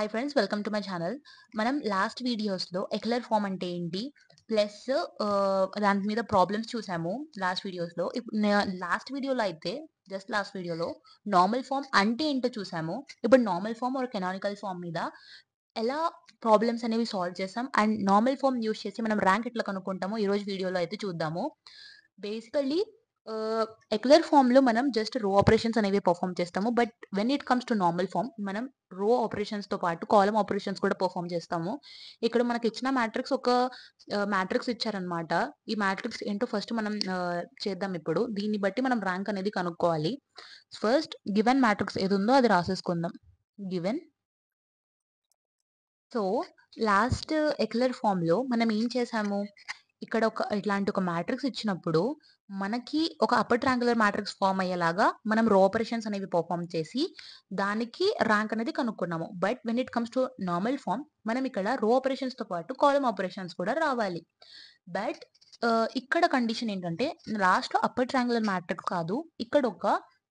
Hi friends, welcome to my channel. మనం last వీడియోస్‌లో ఎక్లర్ form అంటే ఏంటి? ప్లస్ దాని మీద ప్రాబ్లమ్స్ చూసాము లాస్ట్ వీడియోస్‌లో. ఇప్పుడు లాస్ట్ వీడియోలో అయితే లాస్ట్ వీడియోలో నార్మల్ ఫార్మ్ అంటే ఏంటో చూసాము. ఇప్పుడు normal form or canonical form మీద ఎలా ప్రాబ్లమ్స్ అనేవి సాల్వ్ చేసాం అండ్ నార్మల్ ఫార్మ్ యూజ్ చేసి మనం ర్యాంక్ ఎట్లా కనుక్కుంటామో ఈరోజు వీడియోలో అయితే చూద్దాము. బేసికల్లీ ఎక్లర్ ఫార్మ్‌లో మనం జస్ట్ రో ఆపరేషన్స్ అనేవి పెర్ఫార్మ్ చేస్తాము. But when it comes to normal form మనం రో ఆపరేషన్స్‌తో పాటు కాలమ్ ఆపరేషన్స్ కూడా పెర్ఫార్మ్ చేస్తాము. ఇక్కడ మనకిచ్చిన మ్యాట్రిక్స్ ఒక మ్యాట్రిక్స్ ఇచ్చారనమాట. ఈ మ్యాట్రిక్స్ ఏంటో ఫస్ట్ మనం చేద్దాం ఇప్పుడు. దీన్ని బట్టి మనం ర్యాంక్ అనేది కనుక్కోవాలి. ఫస్ట్ గివెన్ మ్యాట్రిక్స్ ఏదుందో అది రాసేసుకుందాం. గివెన్. సో, లాస్ట్ ఎక్లర్ ఫార్మ్‌లో మనం ఏం చేసాము? ఇక్కడ ఇట్లాంటి ఒక మ్యాట్రిక్స్ ఇచ్చినప్పుడు, మనకి ఒక అప్పర్ ట్రయాంగులర్ మ్యాట్రిక్స్ ఫార్మ్ అయ్యేలాగా మనం రో ఆపరేషన్స్ అనేవి పెర్ఫార్మ్ చేసి, దానికి ర్యాంక్ అనేది కనుక్కున్నాము. But when it comes to normal form మనం ఇక్కడ రో ఆపరేషన్స్‌తో పాటు కాలమ్ ఆపరేషన్స్ కూడా రావాలి. బట్ ఇక్కడ కండిషన్ ఏంటంటే, లాస్ట్‌లో అప్పర్ ట్రయాంగులర్ మ్యాట్రిక్స్ కాదు. ఇక్కడ ఒక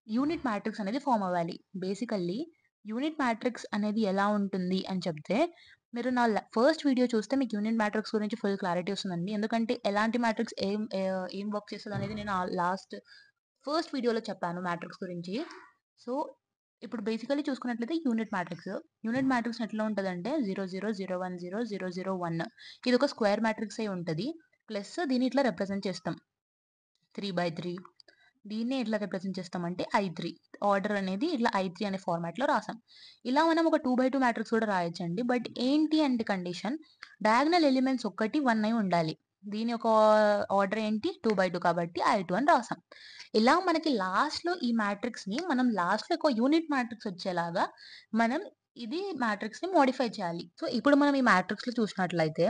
యూనిట్ మ్యాట్రిక్స్ అనేది ఫార్మ్ అవ్వాలి. బేసికల్లీ యూనిట్ మ్యాట్రిక్స్ అనేది ఎలా ఉంటుంది అని చెప్తే, మీరు నా ఫస్ట్ వీడియో చూస్తే మీకు యూనిట్ మ్యాట్రిక్స్ గురించి ఫుల్ క్లారిటీ వస్తుందండి. ఎందుకంటే ఎలాంటి మ్యాట్రిక్స్ ఏం వర్క్ చేస్తదనేది నేను లాస్ట్ ఫస్ట్ వీడియోలో చెప్పాను మ్యాట్రిక్స్ గురించి. సో, ఇప్పుడు బేసికల్లీ చూసుకున్నట్లయితే యూనిట్ మ్యాట్రిక్స్. యూనిట్ మ్యాట్రిక్స్ ఎట్లా ఉంటదంటే 0, 0, 0, 1, 0, 0, 0, 1 ఇదొక స్క్వేర్ మ్యాట్రిక్స్ అయి ఉంటది. ప్లస్ దీన్ని ఇట్లా రిప్రజెంట్ చేస్తాం. 3/3 దీన్ని ఎట్లా రిప్రజెంట్ చేస్తామంటే I3. ఆర్డర్ అనేది ఇట్లా I3 అనే ఫార్మాట్‌లో రాసాం. ఇలా మనం ఒక 2/2 మ్యాట్రిక్స్ కూడా రాయొచ్చండి. బట్ ఏంటి అంటే కండిషన్ డయాగనల్ ఎలిమెంట్స్ ఒక్కటి 1 అయి ఉండాలి. దీని ఒక ఆర్డర్ ఏంటి 2/2 కాబట్టి I2 అని రాసాం. ఇలా మనకి లాస్ట్‌లో ఈ మ్యాట్రిక్స్‌ని మనం లాస్ట్‌లో ఒక యూనిట్ మ్యాట్రిక్స్ వచ్చేలాగా మనం ఇది మ్యాట్రిక్స్‌ని మోడిఫై చేయాలి. సో, ఇప్పుడు మనం ఈ మ్యాట్రిక్స్‌లో చూసినట్లయితే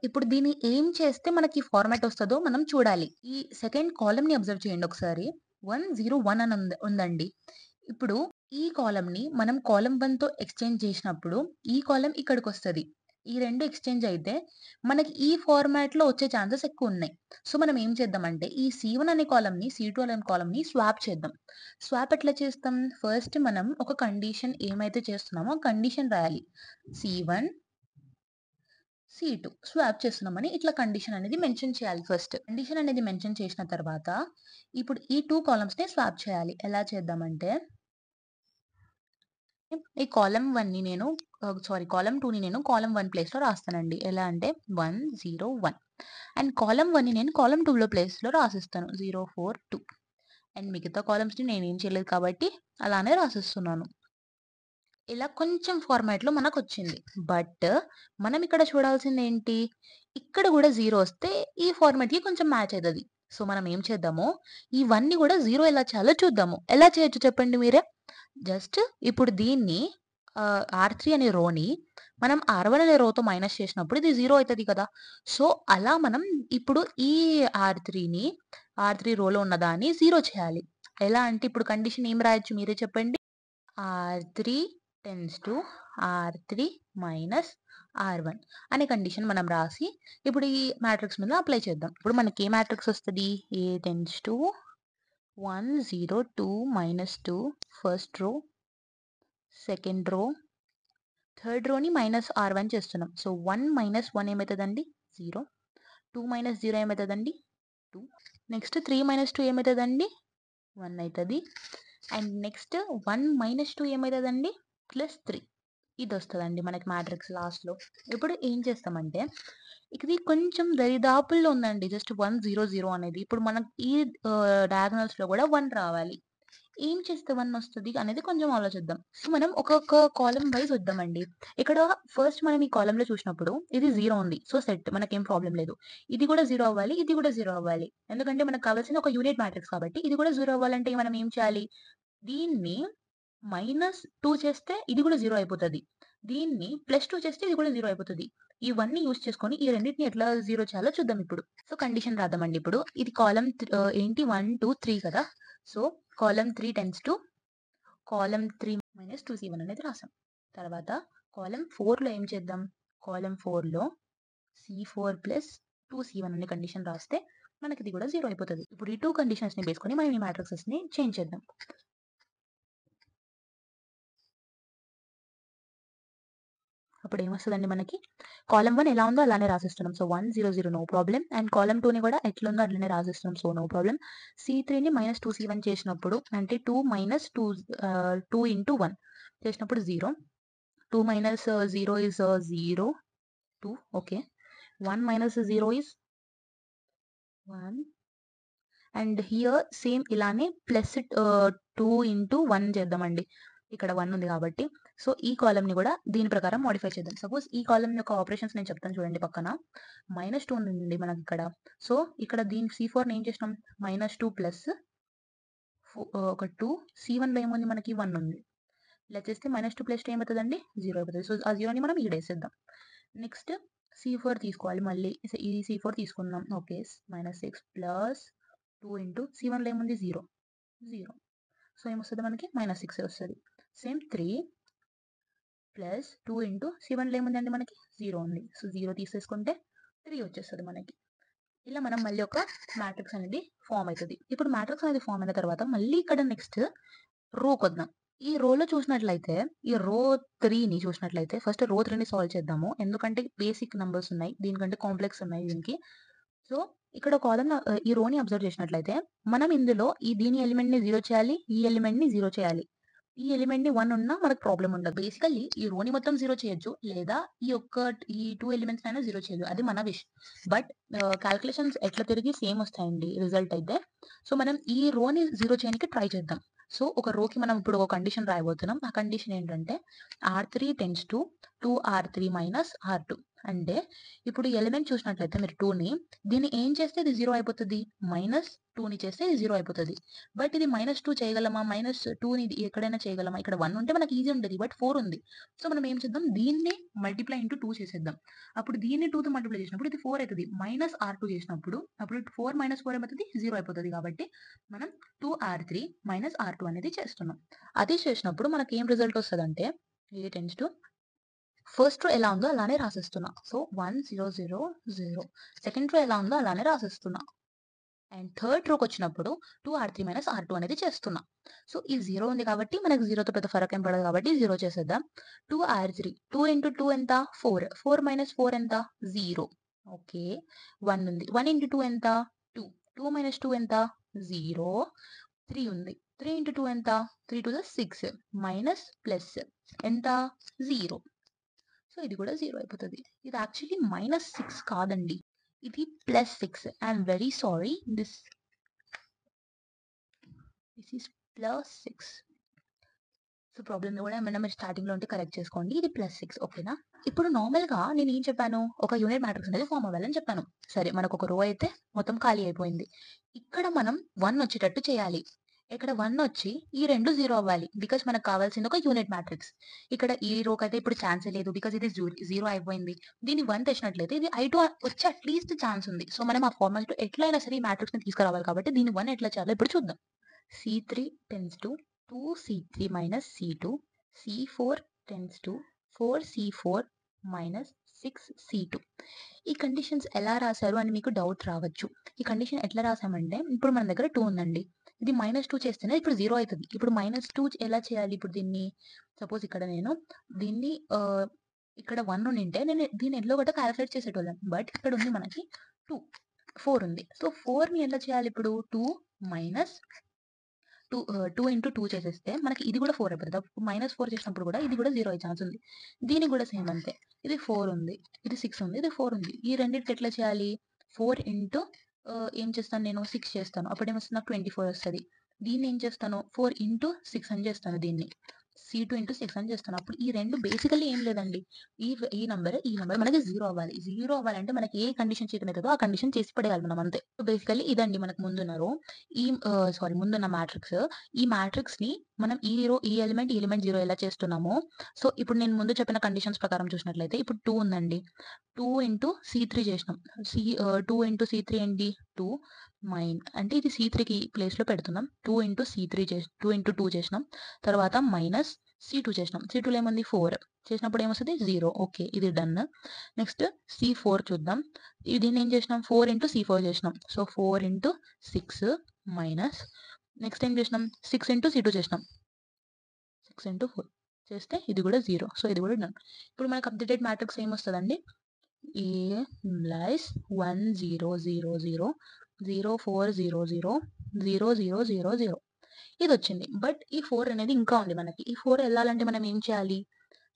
ఇప్పుడు దీన్ని ఏం చేస్తే మనకి ఫార్మాట్ వస్తదో మనం చూడాలి. ఈ సెకండ్ కాలమ్‌ని అబ్జర్వ్ చేయండి ఒకసారి. 1, 0, 1 అని ఉందండి. ఇప్పుడు ఈ కాలమ్‌ని మనం కాలమ్ 1తో ఎక్స్‌చేంజ్ చేసినప్పుడు ఈ కాలమ్ ఇక్కడికొస్తది. ఈ 2 ఎక్స్‌చేంజ్ అయితే మనకి ఈ ఫార్మాట్‌లో వచ్చే ఛాన్సెస్ ఎక్కువున్నాయి. సో, మనం ఏం చేద్దామంటే ఈ C1 అనే కాలమ్‌ని, C2 అనే కాలమ్‌ని స్వాప్ చేద్దాం. స్వాప్ ఎట్లా చేస్తాం? ఫస్ట్ మనం ఒక కండిషన్ ఏమైతే చేస్తున్నామో ఆ కండిషన్ రాయాలి. C1 C2 స్వాప్ చేస్తున్నామని ఇట్లా కండిషన్ అనేది మెన్షన్ చేయాలి ఫస్ట్. కండిషన్ అనేది మెన్షన్ చేసిన తర్వాత, ఇప్పుడు ఈ 2 కాలమ్స్‌ని స్వాప్ చేయాలి. ఎలా చేద్దామంటే, ఈ కాలమ్ 1ని నేను కాలమ్ 2ని నేను కాలమ్ 1 ప్లేస్‌లో రాస్తానండి. ఎలా అంటే 1, 0, 1 అండ్ కాలమ్ 1ని నేను కాలమ్ 2లో ప్లేస్‌లో రాసిస్తాను. 0, 4, 2 అండ్ మిగతా కాలమ్స్‌ని నేనేం చేయలేదు కాబట్టి అలానే రాసేస్తున్నాను. ఇలా కొంచెం ఫార్మాట్‌లో మనకొచ్చింది. బట్ మనం ఇక్కడ చూడాల్సిందేంటి? ఇక్కడ గూడా 0 వస్తే ఈ ఫార్మాట్‌కి కొంచెం మ్యాచ్ అయితది. సో, మనం ఏం చేద్దాము, ఇవన్నీ గూడా 0 ఎలా చేయాలో చూద్దాము. ఎలా చేయొచ్చు చెప్పండి మీరే? జస్ట్ ఇప్పుడు దీన్ని R3 అనే రోని మనం R1 అనే రోతో మైనస్ చేసినప్పుడు ఇది 0 అయితది కదా! సో, అలా మనం ఇప్పుడు ఈ R3ని R3 రోలో ఉన్నదాన్ని 0 చేయాలి. ఎలా అంటే ఇప్పుడు కండిషన్ ఏం రాయొచ్చు మీరే చెప్పండి? R3 tends to R3 minus R1 అనే కండిషన్ మనం రాసి, ఇప్పుడు ఈ మ్యాట్రిక్స్ మీద అప్లై చేద్దాం. ఇప్పుడు మనకి ఏ మ్యాట్రిక్స్ వస్తది? A tends to 1, 0, 2, -2 first row, second row, third రోని మైనస్ R1 చేస్తున్నాం. సో, 1 మైనస్ 1 ఏమైతదండి? 0. 2 మైనస్ 0 ఏమైతదండి? 2. నెక్స్ట్ 3 మైనస్ 2 ఏమైతదండి? 1 అయితది. అండ్ నెక్స్ట్ 1 మైనస్ 2 ఏమైతదండి? +3 ఇదొస్తదండి మనకి మ్యాట్రిక్స్ లాస్ట్‌లో. ఇప్పుడు ఏం చేస్తామంటే, ఇది కొంచెం దరిదాపుల్లో ఉందండి. జస్ట్ 1, 0, 0 అనేది. ఇప్పుడు మనకి ఈ డయాగనల్స్‌లో గూడా 1 రావాలి. ఏం చేస్తే 1 వస్తది అనేది కొంచెం ఆలోచిద్దాం. సో, మనం ఒక్కొక్క కాలమ్ వైస్ వద్దామండి. ఇక్కడ ఫస్ట్ మనం ఈ కాలమ్‌లో చూసినప్పుడు ఇది 0 ఉంది. సో, సెట్ మనకేం ప్రాబ్లమ్ లేదు. ఇది కూడా 0 అవ్వాలి. ఇది కూడా 0 అవ్వాలి. ఎందుకంటే మనకు కావాల్సింది ఒక యూనిట్ మ్యాట్రిక్స్ కాబట్టి ఇది కూడా 0 అవ్వాలంటే మనం ఏం చేయాలి? దీన్ని -2 చేస్తే ఇది కూడా 0 అయిపోతది. దీన్ని +2 చేస్తే ఇది కూడా 0 అయిపోతది. ఇవన్నీ యూజ్ చేసుకొని ఈ రెండిటిని ఎట్లా 0 చేయాలో చూద్దాం ఇప్పుడు. సో, కండిషన్ రాద్దామండి ఇప్పుడు. ఇది కాలమ్ ఏంటి 1, 2, 3 కదా! So, column 3 tends to column 3 minus 2C1 అనేది రాసాం. తర్వాత కాలమ్ 4లో ఏం చేద్దాం? కాలమ్ 4లో C4 ప్లస్ 2C1 అనే కండిషన్ రాస్తే మనకిది కూడా 0 అయిపోతది. ఇప్పుడు ఈ 2 కండిషన్స్‌ని బేసుకొని మనం ఈ మ్యాట్రిక్సెస్‌ని చేంజ్ చేద్దాం. అప్పుడు ఏమొస్తదండి మనకి కాలమ్ 1 ఎలా ఉందో అలానే రాసేస్తున్నాం. So 1 0 0 no problem. And column 2ని కూడా ఎట్లుందో అట్లనే రాసేస్తున్నాం. So no problem. C3ని -2C1 చేసినప్పుడు అంటే 2 - 2 ఇంటూ 1 చేసినప్పుడు 0. 2 - 0 is 0. 2 okay. 1 - 0 is 1. And here same ఇలానే +2 ఇంటూ 1 చేద్దామండి. ఇక్కడ 1 ఉంది కాబట్టి. సో ఈ కాలమ్‌ని కూడా దీని ప్రకారం మోడిఫై చేద్దాం. సపోజ్ ఈ కాలమ్ యొక్క ఆపరేషన్స్ నేను చెప్తాను చూడండి పక్కన. -2 ఉందండి మనకిక్కడ. సో ఇక్కడ దీని C4ని ఏం చేసినాం -2 ప్లస్ ఒక 2 C1లో ఏముంది మనకి 1 ఉంది. ఇలా చేస్తే -2 + 2 ఏమవుతదండి 0 అయిపోతది. సో ఆ 0ని మనం ఈడేసేద్దాం. నెక్స్ట్ C4 తీసుకోవాలి మళ్ళీ. ఈ C4 తీసుకుందాం. ఓకే. -6 ప్లస్ 2 ఇంటూ C1లో ఏముంది 0. 0. సో ఏమొస్తది మనకి -6 వస్తది. సేమ్ 3 ప్లస్ 2 ఇంటూ C1లో ఏముందండి మనకి 0 ఉంది. సో 0 తీసేసుకుంటే 3 వచ్చేస్తది మనకి. ఇలా మనం మళ్ళీ ఒక మ్యాట్రిక్స్ అనేది ఫార్మ్ అయితది. ఇప్పుడు మ్యాట్రిక్స్ అనేది ఫార్మ్ అయిన తర్వాత మళ్ళీ ఇక్కడ నెక్స్ట్ రోకొద్దాం. ఈ రోలో చూసినట్లయితే ఈ రో 3ని చూసినట్లయితే ఫస్ట్ రో 3ని సాల్వ్ చేద్దాము. ఎందుకంటే బేసిక్ నంబర్స్ ఉన్నాయి. దీనికంటే కాంప్లెక్స్ ఉన్నాయి దీనికి. సో ఇక్కడ ఈ రోని అబ్జర్వ్ చేసినట్లయితే మనం ఇందులో దీని ఎలిమెంట్‌ని 0 చేయాలి. ఈ ఎలిమెంట్‌ని 0 చేయాలి. ఈ ఎలిమెంట్‌ని 1 ఉన్నా మనకు ప్రాబ్లమ్ ఉండదు. బేసికల్లీ ఈ రోని మొత్తం 0 చేయొచ్చు. లేదా ఈ 2 ఎలిమెంట్స్ అయినా 0 చేయొచ్చు. అది మన విష్. బట్ కాలిక్యులేషన్స్ ఎట్లా తిరిగి సేమ్ వస్తాయండి రిజల్ట్ అయితే. సో మనం ఈ రోని 0 చేయడానికి ట్రై చేద్దాం. సో ఒక రోకి మనం ఇప్పుడు ఒక కండిషన్ రాయబోతున్నాం. ఆ కండిషన్ ఏంటంటే R3 tends to 2R3 - R2. అంటే ఇప్పుడు ఈ ఎలిమెంట్ చూసినట్లయితే మీరు 2ని దీన్ని ఏం చేస్తే ఇది 0 అయిపోతది. -2ని చేస్తే ఇది 0 అయిపోతది. బట్ ఇది -2 చేయగలమా? -2ని ఎక్కడైనా చేయగలమా? ఇక్కడ 1 ఉంటే మనకి ఈజీ ఉంటది. బట్ 4 ఉంది. సో మనం ఏం చేద్దాం దీన్ని మల్టిప్లై ఇంటూ 2 చేసేద్దాం. అప్పుడు దీన్ని 2తో మల్టిప్లై చేసినప్పుడు ఇది 4 అయితది. -R2 చేసినప్పుడు అప్పుడు 4 - 4 ఏమవుతది 0 అయిపోతది. కాబట్టి మనం 2R3 - R2 అనేది చేస్తున్నాం. అది చేసినప్పుడు మనకి ఏం రిజల్ట్ వస్తదంటే A tends to first row ఎలా ఉందో అలానే రాసేస్తున్నా. సో 1 0 0 0. సెకండ్ రో ఎలా ఉందో అలానే రాసేస్తున్నా. అండ్ థర్డ్ రోకి వచ్చినప్పుడు 2R3 - R2 అనేది చేస్తున్నా. సో ఈ 0 ఉంది కాబట్టి మనకు 0తో పెద్ద ఫరక్ ఏం పడదు కాబట్టి 0 చేసేద్దాం. 2R3 2 ఇంటూ 2 ఎంత 4. 4 - 4 ఎంత 0. ఓకే. 1 ఉంది. 1 ఇంటూ 2 ఎంత 2. 2 - 2 ఎంత 0. 3 ఉంది. 3 ఇంటూ 2 ఎంత 3 2 ద 6 మైనస్ ప్లస్ ఎంత 0. సో ఇది కూడా 0 అయిపోతది. ఇది యాక్చువల్లీ -6 కాదండి. ఇది +6. I'm very sorry. This is +6. So ప్రాబ్లమ్‌ని కూడా ఏమైనా మీరు స్టార్టింగ్‌లో ఉంటే కరెక్ట్ చేసుకోండి. ఇది +6 ఓకేనా? ఇప్పుడు నార్మల్‌గా నేనేం చెప్పాను? ఒక యూనిట్ మ్యాట్రిక్స్ అనేది ఫార్మ్ అవ్వాలని చెప్పాను. సరే మనకొక రో అయితే మొత్తం ఖాళీ అయిపోయింది. ఇక్కడ మనం 1 వచ్చేటట్టు చేయాలి. ఇక్కడ 1 వచ్చి ఈ 2 0 అవ్వాలి. బికాజ్ మనకు కావాల్సింది ఒక యూనిట్ మ్యాట్రిక్స్. ఇక్కడ ఈ రోకైతే ఇప్పుడు ఛాన్సే లేదు. బికాజ్ ఇది 0 అయిపోయింది. దీన్ని 1 తెచ్చినట్లయితే ఇది I2 వచ్చే అట్‌లీస్ట్ ఛాన్స్ ఉంది. సో మనం ఆ ఫార్మాట్‌లో ఎట్లైనా సరే ఈ మ్యాట్రిక్స్‌ని తీసుకురావాలి కాబట్టి దీన్ని 1 ఎట్లా చేయాలో ఇప్పుడు చూద్దాం. C3 tends to 2C3 - C2. C4 tends to 4C4 - 6C2. ఈ కండిషన్స్ ఎలా రాశారు అని మీకు డౌట్ రావచ్చు. ఈ కండిషన్ ఎట్లా రాసామంటే ఇప్పుడు మన దగ్గర 2 ఉందండి. ఇది -2 చేస్తేనే ఇప్పుడు 0 అయితది. ఇప్పుడు -2 ఎలా చేయాలి ఇప్పుడు దీన్ని? సపోజ్ ఇక్కడ నేను దీన్ని ఇక్కడ 1 ఉండింటే నేను దీన్ని ఎట్లో గట్ట కాలిక్యులేట్ చేసేటోళ్ళం. బట్ ఇక్కడ ఉంది మనకి 2, 4 ఉంది. సో 4ని ఎలా చేయాలి ఇప్పుడు 2 ఇంటూ 2 చేసేస్తే మనకి ఇది కూడా 4 అయిపోతది. అప్పుడు -4 చేసినప్పుడు కూడా ఇది కూడా 0 అయ్యే ఛాన్స్ ఉంది. దీనికి కూడా సేమ్ అంతే. ఇది 4 ఉంది. ఇది 6 ఉంది. ఇది 4 ఉంది. ఈ రెండిటికి ఎట్లా చేయాలి? 4 ఇంటూ ఏం చేస్తాను నేను 6 చేస్తాను. అప్పుడేమొస్తది నాకు 24 వస్తది. దీన్ని ఏం చేస్తాను 4 ఇంటూ 6 అని చేస్తాను దీన్ని. C2 ఇంటూ 6 అని చేస్తాను. అప్పుడు ఈ 2 బేసికల్లీ ఏం లేదండి. ఈ నంబర్ మనకి 0 అవ్వాలి. 0 అవ్వాలంటే మనకి ఏ కండిషన్ చేతనైతదో ఆ కండిషన్ చేసి పడేయాలి మనం అంతే. బేసికల్లీ ఇదండి మనకు ముందున్న రో. ముందున్న మ్యాట్రిక్స్. ఈ మ్యాట్రిక్స్‌ని మనం ఈ ఎలిమెంట్ 0 ఎలా చేస్తున్నామో సో ఇప్పుడు నేను ముందు చెప్పిన కండిషన్స్ ప్రకారం చూసినట్లయితే ఇప్పుడు 2 ఉందండి. 2 ఇంటూ C3 చేసినాం. 2 ఇంటూ C3 ఏంటి 2 అంటే ఇది C3కి ప్లేస్‌లో పెడుతున్నాం. 2 ఇంటూ 2 చేసినాం. తర్వాత మైనస్ C2 చేసినాం. C2లో ఏముంది 4 చేసినప్పుడు ఏమొస్తది 0. ఓకే. ఇది డన్. నెక్స్ట్ C4 చూద్దాం. దీన్ని ఏం చేసినాం 4 ఇంటూ C4 చేసినాం. సో 4 ఇంటూ 6 మైనస్ నెక్స్ట్ ఏం చేసినాం 6 ఇంటూ C2 చేసినాం. 6 ఇంటూ 4 చేస్తే ఇది కూడా 0. సో ఇది కూడా డన్. ఇప్పుడు మనకు అప్డేటెడ్ మ్యాట్రిక్స్ ఏమొస్తదండి? A implies 1 0 0 0 0 4 0 0 0 0 0 0 ఇది వచ్చింది. బట్ ఈ 4 అనేది ఇంకా ఉంది మనకి. ఈ 4 వెళ్ళాలంటే మనం ఏం చేయాలి?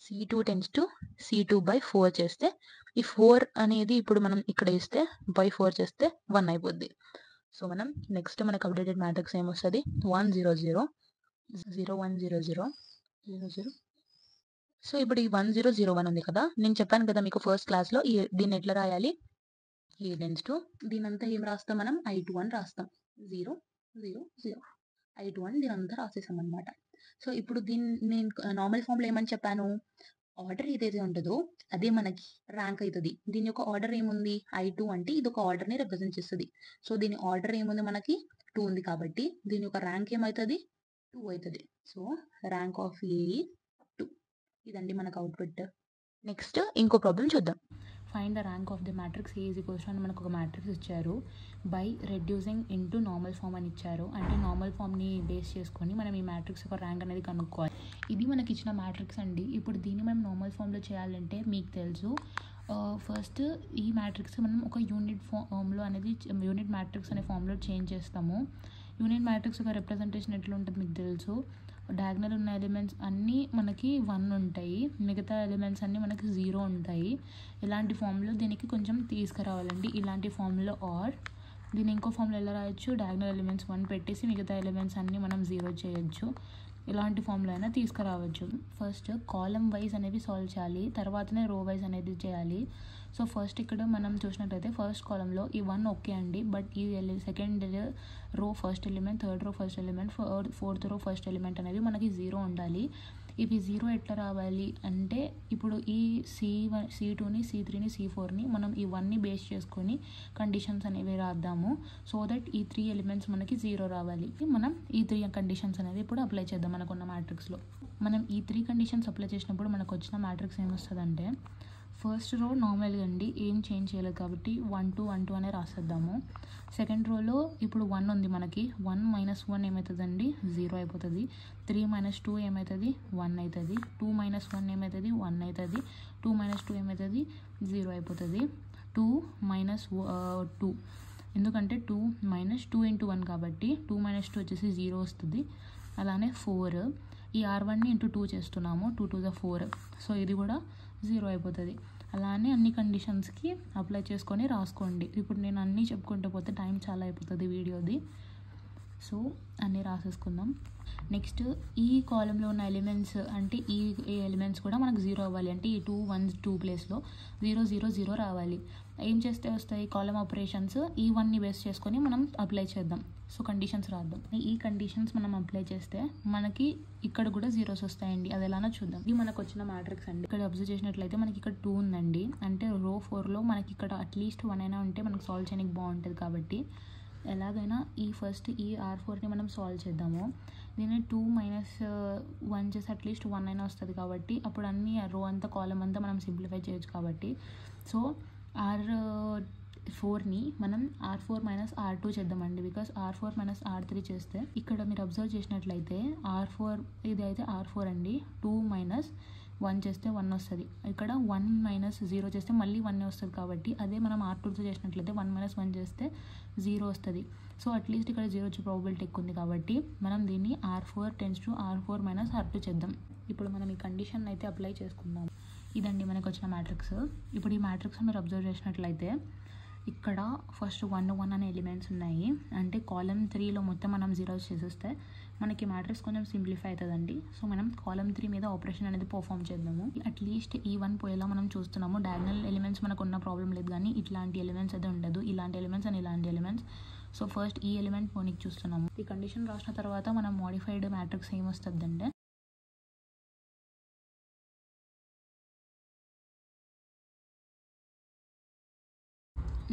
C2 tends to C2/4 చేస్తే ఈ 4 అనేది ఇప్పుడు మనం ఇక్కడ వేస్తే బై 4 చేస్తే 1 అయిపోద్ది. సో మనం నెక్స్ట్ మనకు అప్డేటెడ్ మ్యాట్రిక్స్ ఏమొస్తుంది? 1 0 0 0 1 0 0 0 0. సో ఇప్పుడు ఈ 1 0 0 1 ఉంది కదా, నేను చెప్పాను కదా మీకు ఫస్ట్ క్లాస్లో దీన్ని ఎట్లా రాయాలి? A tends to దీనంతా ఏం రాస్తాం మనం? I2 అని రాస్తాం. 0 0 0 I2 అని దీనంతా రాసేసాం అనమాట. సో ఇప్పుడు దీన్ని నేను నార్మల్ ఫామ్లో ఏమని చెప్పాను? ఆర్డర్ ఏదైతే ఉంటుందో అదే మనకి ర్యాంక్ అవుతుంది. దీని యొక్క ఆర్డర్ ఏముంది? I2 అంటే ఇది ఒక ఆర్డర్ని రిప్రజెంట్ చేస్తుంది. సో దీని ఆర్డర్ ఏముంది మనకి? 2 ఉంది కాబట్టి దీని యొక్క ర్యాంక్ ఏమవుతుంది? 2 అవుతుంది. So rank of A 2. ఇదండి మనకు అవుట్పుట్. నెక్స్ట్ ఇంకో ప్రాబ్లం చూద్దాం. Find the rank of the matrix A is equals to అని మనకు ఒక మ్యాట్రిక్స్ ఇచ్చారు. By reducing into normal form అని ఇచ్చారు. అంటే నార్మల్ ఫామ్ని బేస్ చేసుకొని మనం ఈ మ్యాట్రిక్స్ యొక్క ర్యాంక్ అనేది కనుక్కోవాలి. ఇది మనకి ఇచ్చిన మ్యాట్రిక్స్ అండి. ఇప్పుడు దీన్ని మనం నార్మల్ ఫామ్లో చేయాలంటే మీకు తెలుసు, ఫస్ట్ ఈ మ్యాట్రిక్స్ మనం ఒక యూనిట్ ఫామ్లో అనేది యూనిట్ మ్యాట్రిక్స్ అనే ఫామ్లో చేంజ్ చేస్తాము. యూనిట్ మ్యాట్రిక్స్ యొక్క రిప్రజెంటేషన్ ఎట్లా ఉంటుంది మీకు తెలుసు. డయాగ్నల్ ఉన్న ఎలిమెంట్స్ అన్నీ మనకి 1 ఉంటాయి, మిగతా ఎలిమెంట్స్ అన్నీ మనకి 0 ఉంటాయి. ఇలాంటి ఫామ్లో దీనికి కొంచెం తీసుకురావాలండి. ఇలాంటి ఫామ్లో ఆర్ దీన్ని ఇంకో ఫామ్లో ఎలా రాయొచ్చు? డయాగ్నల్ ఎలిమెంట్స్ 1 పెట్టేసి మిగతా ఎలిమెంట్స్ అన్నీ మనం 0 చేయొచ్చు. ఇలాంటి ఫామ్లో అయినా తీసుకురావచ్చు. ఫస్ట్ కాలం వైజ్ అనేది సాల్వ్ చేయాలి, తర్వాతనే రో వైజ్ అనేది చేయాలి. సో ఫస్ట్ ఇక్కడ మనం చూసినట్లయితే ఫస్ట్ కాలంలో ఈ 1 ఓకే అండి. బట్ ఈ second row first element, third row first element, fourth రో ఫస్ట్ ఎలిమెంట్ అనేది మనకి 0 ఉండాలి. ఇవి 0 ఎట్లా రావాలి అంటే ఇప్పుడు ఈ C2ని C3ని C4ని మనం ఈ 1ని బేస్ చేసుకొని కండిషన్స్ అనేవి రాద్దాము. సో దట్ ఈ 3 ఎలిమెంట్స్ మనకి 0 రావాలి. మనం ఈ 3 కండిషన్స్ అనేది ఇప్పుడు అప్లై చేద్దాం మనకున్న మ్యాట్రిక్స్లో. మనం ఈ 3 కండిషన్స్ అప్లై చేసినప్పుడు మనకు వచ్చిన మ్యాట్రిక్స్ ఏమొస్తుందంటే, ఫస్ట్ రో నార్మల్గా అండి, ఏం చేంజ్ చేయలేదు కాబట్టి 1 2 1 2 అనే రాసేద్దాము. సెకండ్ రోలో ఇప్పుడు 1 ఉంది మనకి, 1 - 1 ఏమవుతుందండి? 0 అయిపోతుంది. 3 - 2 ఏమవుతుంది? 1 అవుతుంది. 2 - 1 ఏమవుతుంది? 1 అవుతుంది. 2 - 2 ఏమవుతుంది? 0 అయిపోతుంది. 2 - 2 ఎందుకంటే 2 - 2 × 1 కాబట్టి 2 - 2 వచ్చేసి 0 వస్తుంది. అలానే 4 ఈ R1ని × 2 చేస్తున్నాము, 2 2 4. సో ఇది కూడా 0 అయిపోతుంది. అలానే అన్ని కండిషన్స్కి అప్లై చేసుకొని రాసుకోండి. ఇప్పుడు నేను అన్నీ చెప్పుకుంటూ పోతే టైం చాలా అయిపోతుంది వీడియోది. సో అన్నీ రాసేసుకుందాం. నెక్స్ట్ ఈ కాలంలో ఉన్న ఎలిమెంట్స్ అంటే ఈ ఎలిమెంట్స్ కూడా మనకు 0 అవ్వాలి. అంటే ఈ 2 1 2 ప్లేస్లో 0 0 0 రావాలి. ఏం చేస్తే వస్తాయి? కాలం ఆపరేషన్స్ ఈ 1ని బేస్ చేసుకొని మనం అప్లై చేద్దాం. సో కండిషన్స్ రాద్దాం. ఈ కండిషన్స్ మనం అప్లై చేస్తే మనకి ఇక్కడ కూడా 0s వస్తాయండి. అది ఎలానో చూద్దాం. ఇది మనకు వచ్చిన మ్యాట్రిక్స్ అండి. ఇక్కడ అబ్జర్వ్ చేసినట్లయితే మనకి ఇక్కడ 2 ఉందండి. అంటే రో 4లో మనకి ఇక్కడ అట్లీస్ట్ 1 అయినా ఉంటే మనకు సాల్వ్ చేయడానికి బాగుంటుంది. కాబట్టి ఎలాగైనా ఈ R4ని మనం సాల్వ్ చేద్దాము. దీన్ని 2 - 1 చేసి అట్లీస్ట్ 1 అయినా వస్తుంది. కాబట్టి అప్పుడు అన్ని రో అంతా కాలం అంతా మనం సింప్లిఫై చేయొచ్చు. కాబట్టి సో R4ని మనం R4 - R2 చేద్దామండి. బికాస్ R4 - R3 చేస్తే ఇక్కడ మీరు అబ్జర్వ్ చేసినట్లయితే ఇది అయితే R4 అండి. 2 - 1 చేస్తే 1 వస్తుంది. ఇక్కడ 1 - 0 చేస్తే మళ్ళీ 1 వస్తుంది. కాబట్టి అదే మనం R2తో చేసినట్లయితే 1 - 1 చేస్తే 0 వస్తుంది. సో అట్లీస్ట్ ఇక్కడ 0 వచ్చే ప్రాబబిలిటీ ఎక్కువ ఉంది. కాబట్టి మనం దీన్ని R4 → R4 - R2 చేద్దాం. ఇప్పుడు మనం ఈ కండిషన్ అయితే అప్లై చేసుకుందాం. ఇదండి మనకు వచ్చిన మ్యాట్రిక్స్. ఇప్పుడు ఈ మ్యాట్రిక్స్ మీరు అబ్జర్వ్ చేసినట్లయితే ఇక్కడ ఫస్ట్ 1 1 అనే ఎలిమెంట్స్ ఉన్నాయి. అంటే కాలం 3లో మొత్తం మనం 0 చేసేస్తే మనకి మ్యాట్రిక్స్ కొంచెం సింప్లిఫై అవుతుందండి. సో మనం కాలం 3 మీద ఆపరేషన్ అనేది పర్ఫామ్ చేద్దాము. అట్లీస్ట్ ఈ 1 పోయేలా మనం చూస్తున్నాము. డయాగ్నల్ ఎలిమెంట్స్ మనకు ఉన్న ప్రాబ్లం లేదు, కానీ ఇట్లాంటి ఎలిమెంట్స్ అయితే ఉండదు. ఇలాంటి ఎలిమెంట్స్ అండ్ ఇలాంటి ఎలిమెంట్స్. సో ఫస్ట్ ఈ ఎలిమెంట్ పోనీకి చూస్తున్నాము. ఈ కండిషన్ రాసిన తర్వాత మనం మోడిఫైడ్ మ్యాట్రిక్స్ ఏమొస్తుందంటే,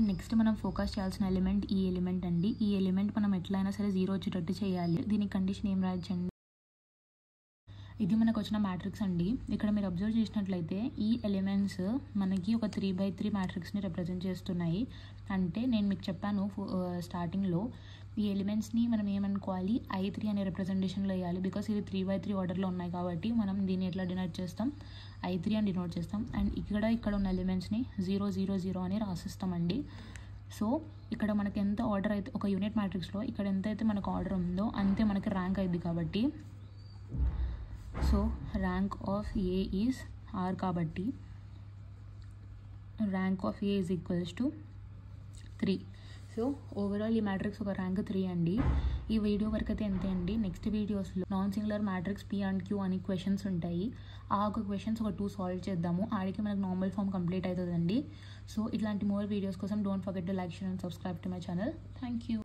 నెక్స్ట్ మనం ఫోకస్ చేయాల్సిన ఎలిమెంట్ ఈ ఎలిమెంట్ అండి. ఈ ఎలిమెంట్ మనం ఎట్లయినా సరే 0 వచ్చేటట్టు చేయాలి. దీనికి కండిషన్ ఏం రాయొచ్చండి? ఇది మనకు వచ్చిన మ్యాట్రిక్స్ అండి. ఇక్కడ మీరు అబ్జర్వ్ చేసినట్లయితే ఈ ఎలిమెంట్స్ మనకి ఒక 3/3 మ్యాట్రిక్స్ని రిప్రజెంట్ చేస్తున్నాయి. అంటే నేను మీకు చెప్పాను స్టార్టింగ్లో ఈ ఎలిమెంట్స్ని మనం ఏమనుకోవాలి I3 అనే రిప్రజెంటేషన్లో వేయాలి. బికాస్ ఇవి 3/3 ఆర్డర్లో ఉన్నాయి కాబట్టి మనం దీన్ని ఎట్లా డినోట్ చేస్తాం, I3 అని డినోట్ చేస్తాం. అండ్ ఇక్కడ ఉన్న ఎలిమెంట్స్ని 0 0 0 అని రాసిస్తామండి. సో ఇక్కడ మనకి ఎంత ఆర్డర్ అయితే ఒక యూనిట్ మ్యాట్రిక్స్లో ఇక్కడ ఎంతైతే మనకు ఆర్డర్ ఉందో అంతే మనకి ర్యాంక్ అయింది కాబట్టి, so rank of A is R కాబట్టి rank of A is equals to 3. So overall ఈ మ్యాట్రిక్స్ ఒక ర్యాంక్ 3 అండి. ఈ వీడియో వరకు అయితే అంతే అండి. నెక్స్ట్ వీడియోస్లో non singular matrix P and Q అని క్వశ్చన్స్ ఉంటాయి. ఆ ఒక క్వశ్చన్స్ ఒక 2 సాల్వ్ చేద్దాము. ఆడికి మనకు నార్మల్ ఫామ్ కంప్లీట్ అవుతుందండి. సో ఇట్లాంటి మోర్ వీడియోస్ కోసం don't forget to like, share and subscribe to my channel. Thank you.